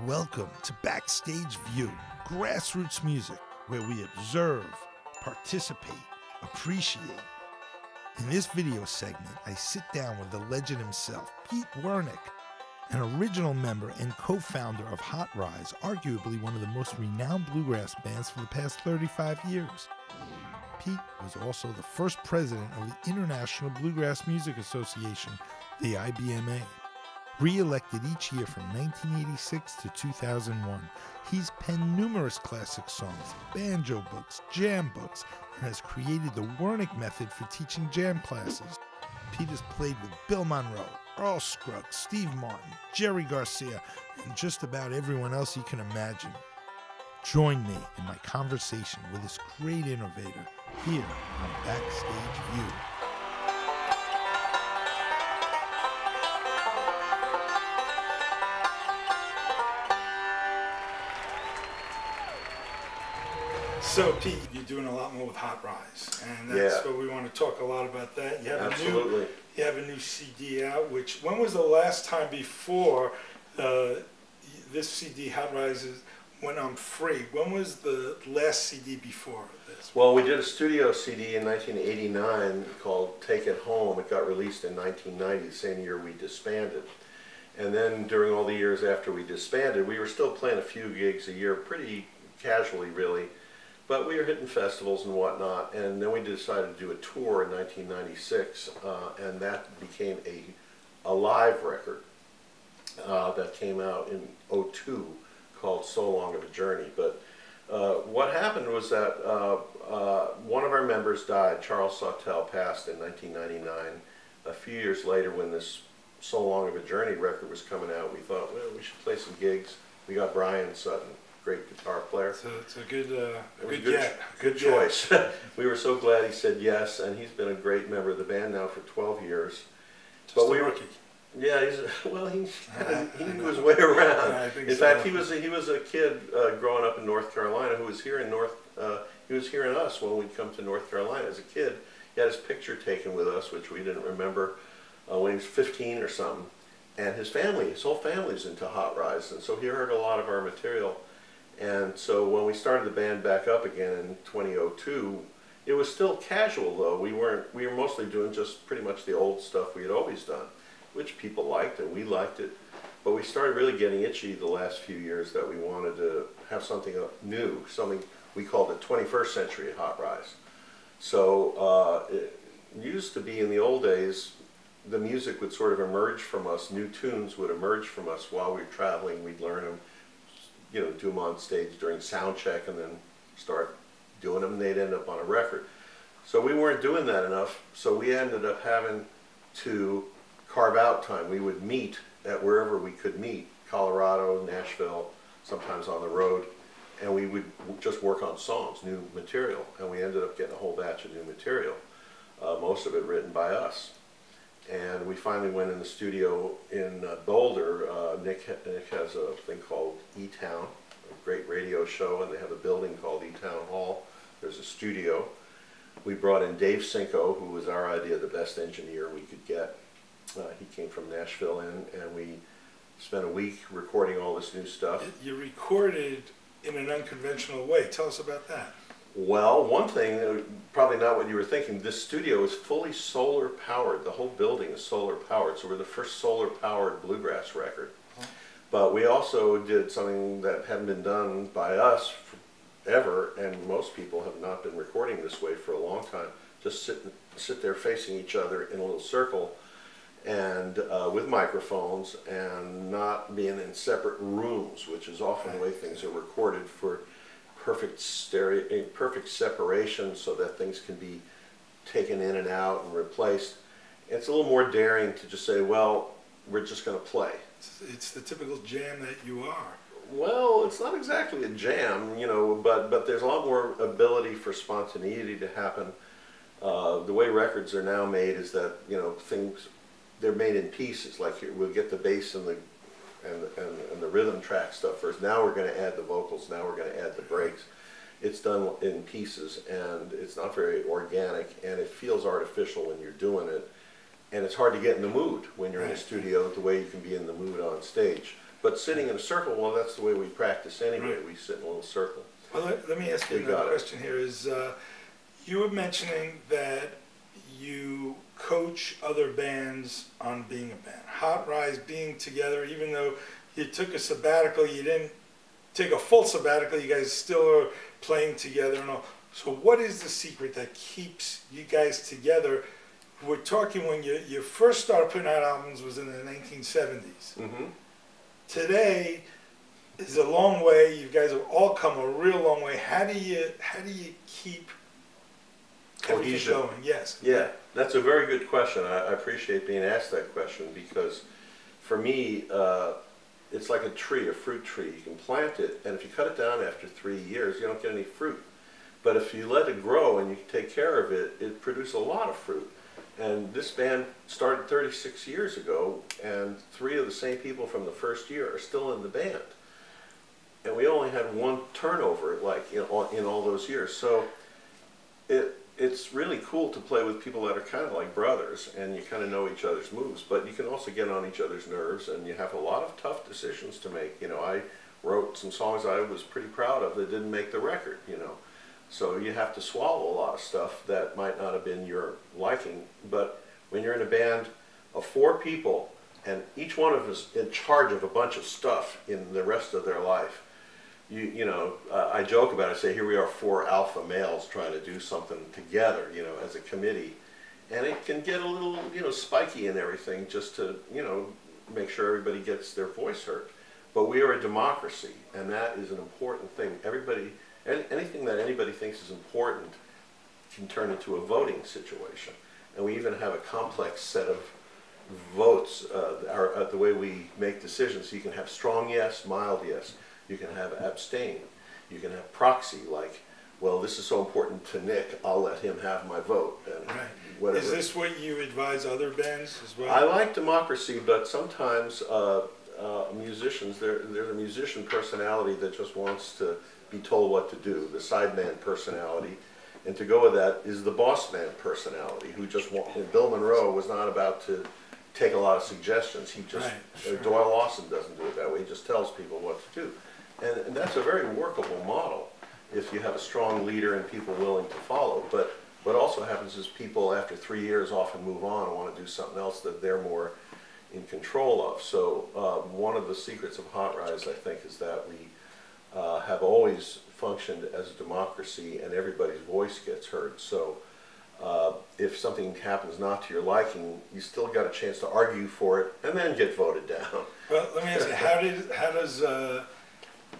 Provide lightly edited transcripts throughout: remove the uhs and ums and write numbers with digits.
Welcome to Backstage View, grassroots music where we observe, participate, appreciate. In this video segment, I sit down with the legend himself, Pete Wernick, an original member and co-founder of Hot Rise, arguably one of the most renowned bluegrass bands for the past 35 years. Pete was also the first president of the International Bluegrass Music Association, the IBMA. Re-elected each year from 1986 to 2001, he's penned numerous classic songs, banjo books, jam books, and has created the Wernick method for teaching jam classes. Pete has played with Bill Monroe, Earl Scruggs, Steve Martin, Jerry Garcia, and just about everyone else you can imagine. Join me in my conversation with this great innovator here on Backstage View. So Pete, you're doing a lot more with Hot Rise, and that's what we want to talk a lot about. That you have you have a new CD out. Which when was the last time before this CD Hot Rise went on free? When was the last CD before this? Well, we did a studio CD in 1989 called "Take It Home." It got released in 1990, the same year we disbanded. And then during all the years after we disbanded, we were still playing a few gigs a year, pretty casually, really. But we were hitting festivals and whatnot, and then we decided to do a tour in 1996, and that became a live record that came out in '02 called "So Long of a Journey." But what happened was that one of our members died. Charles Sawtelle passed in 1999. A few years later, when this "So Long of a Journey" record was coming out, we thought, well, we should play some gigs. We got Brian Sutton, great guitar player. So it's a good choice. We were so glad he said yes, and he's been a great member of the band now for 12 years. Just a rookie. Yeah, he knew his way around. Yeah, in fact, he was a kid growing up in North Carolina who was here in he was hearing us when we'd come to North Carolina as a kid. He had his picture taken with us, which we didn't remember, when he was 15 or something. And his whole family's into Hot Rise, and so he heard a lot of our material. And so when we started the band back up again in 2002, it was still casual though. We were mostly doing just pretty much the old stuff we had always done, which people liked and we liked it. But we started really getting itchy the last few years that we wanted to have something new, something we called the 21st century Hot Rise. So it used to be in the old days, the music would sort of emerge from us, new tunes would emerge from us while we were traveling, we'd learn them, do them on stage during sound check and then start doing them, and they'd end up on a record. So we weren't doing that enough, so we ended up having to carve out time. We would meet at wherever we could meet, Colorado, Nashville, sometimes on the road, and we would just work on songs, new material, and we ended up getting a whole batch of new material, most of it written by us. And we finally went in the studio in Boulder. Nick has a thing called E-Town, a great radio show, and they have a building called E-Town Hall. There's a studio. We brought in Dave Cinco, who was our idea, the best engineer we could get. He came from Nashville and we spent a week recording all this new stuff. You recorded in an unconventional way. Tell us about that. Well, one thing, probably not what you were thinking, this studio is fully solar powered. The whole building is solar powered, so we're the first solar powered bluegrass record. But we also did something that hadn't been done by us ever, and most people have not been recording this way for a long time. Just sit there facing each other in a little circle, and with microphones, and not being in separate rooms, which is often the way things are recorded for perfect separation so that things can be taken in and out and replaced. It's a little more daring to just say, well, we're just going to play. It's the typical jam that you are. Well, it's not exactly a jam, but there's a lot more ability for spontaneity to happen. The way records are now made is that, they're made in pieces. Like we'll get the bass and the rhythm track stuff first. Now we're going to add the vocals. Now we're going to add the breaks. It's done in pieces, and it's not very organic, and it feels artificial when you're doing it. And it's hard to get in the mood when you're in a studio the way you can be in the mood on stage. But sitting in a circle, well, that's the way we practice anyway. We sit in a little circle. Well, let me ask you another question here. Is you were mentioning that you coach other bands on being a band. Hot Rise being together, even though you took a sabbatical, you didn't take a full sabbatical, you guys still are playing together and all. So what is the secret that keeps you guys together? We're talking when you first started putting out albums was in the 1970s. Mm-hmm. Today is a long way. You guys have all come a real long way. How do you keep everything going? Yes. Yeah, that's a very good question. I appreciate being asked that question because for me, it's like a tree, a fruit tree. You can plant it, and if you cut it down after 3 years, you don't get any fruit. But if you let it grow and you take care of it, it produces a lot of fruit. And this band started 36 years ago, and 3 of the same people from the first year are still in the band. And we only had 1 turnover, like in all those years. So it's really cool to play with people that are kind of like brothers, and you kind of know each other's moves. But you can also get on each other's nerves, and you have a lot of tough decisions to make. You know, I wrote some songs I was pretty proud of that didn't make the record. You know. So you have to swallow a lot of stuff that might not have been your liking. But when you're in a band of 4 people and each one of us is in charge of a bunch of stuff in the rest of their life, you know, I joke about it, I say here we are 4 alpha males trying to do something together, you know, as a committee. And it can get a little, you know, spiky and everything just to, you know, make sure everybody gets their voice heard. But we are a democracy, and that is an important thing. Anything that anybody thinks is important can turn into a voting situation. And we even have a complex set of votes, the way we make decisions. So you can have strong yes, mild yes. You can have abstain. You can have proxy, like, well, this is so important to Nick, I'll let him have my vote. And right. Whatever. Is this what you advise other bands as well? I like democracy, but sometimes musicians, there's a musician personality that just wants to be told what to do, the sideman personality, and to go with that is the boss man personality, who just Bill Monroe was not about to take a lot of suggestions. He just, Doyle Lawson doesn't do it that way, he just tells people what to do. And that's a very workable model if you have a strong leader and people willing to follow. But what also happens is people after 3 years often move on and want to do something else that they're more in control of. So one of the secrets of Hot Rise, I think, is that we have always functioned as a democracy and everybody's voice gets heard. So if something happens not to your liking, you still got a chance to argue for it and then get voted down. Well, let me ask you, how does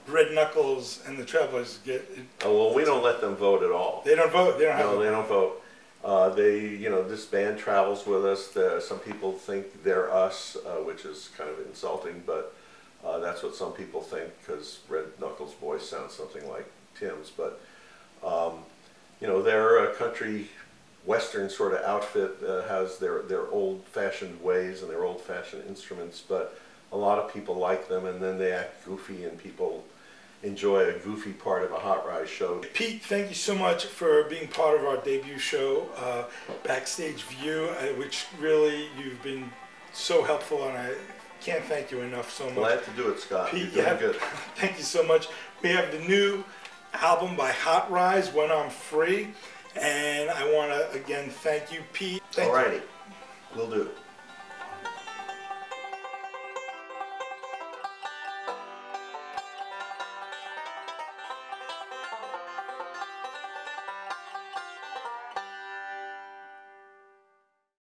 Red Knuckles and the Travelers get it? Oh, well, we don't let them vote at all. They don't vote? They don't have No, they don't vote. You know, this band travels with us. Some people think they're us, which is kind of insulting, but that's what some people think because Red Knuckles' voice sounds something like Tim's. But, you know, they're a country western sort of outfit that has their old-fashioned ways and their old-fashioned instruments, but a lot of people like them, and then they act goofy, and people enjoy a goofy part of a Hot Rise show. Pete, thank you so much for being part of our debut show, Backstage View, which really you've been so helpful, and I can't thank you enough so much. Glad to do it, Scott. Pete, You're doing good. Thank you so much. We have the new album by Hot Rise, When I'm Free, and I want to again thank you, Pete. All righty, will do.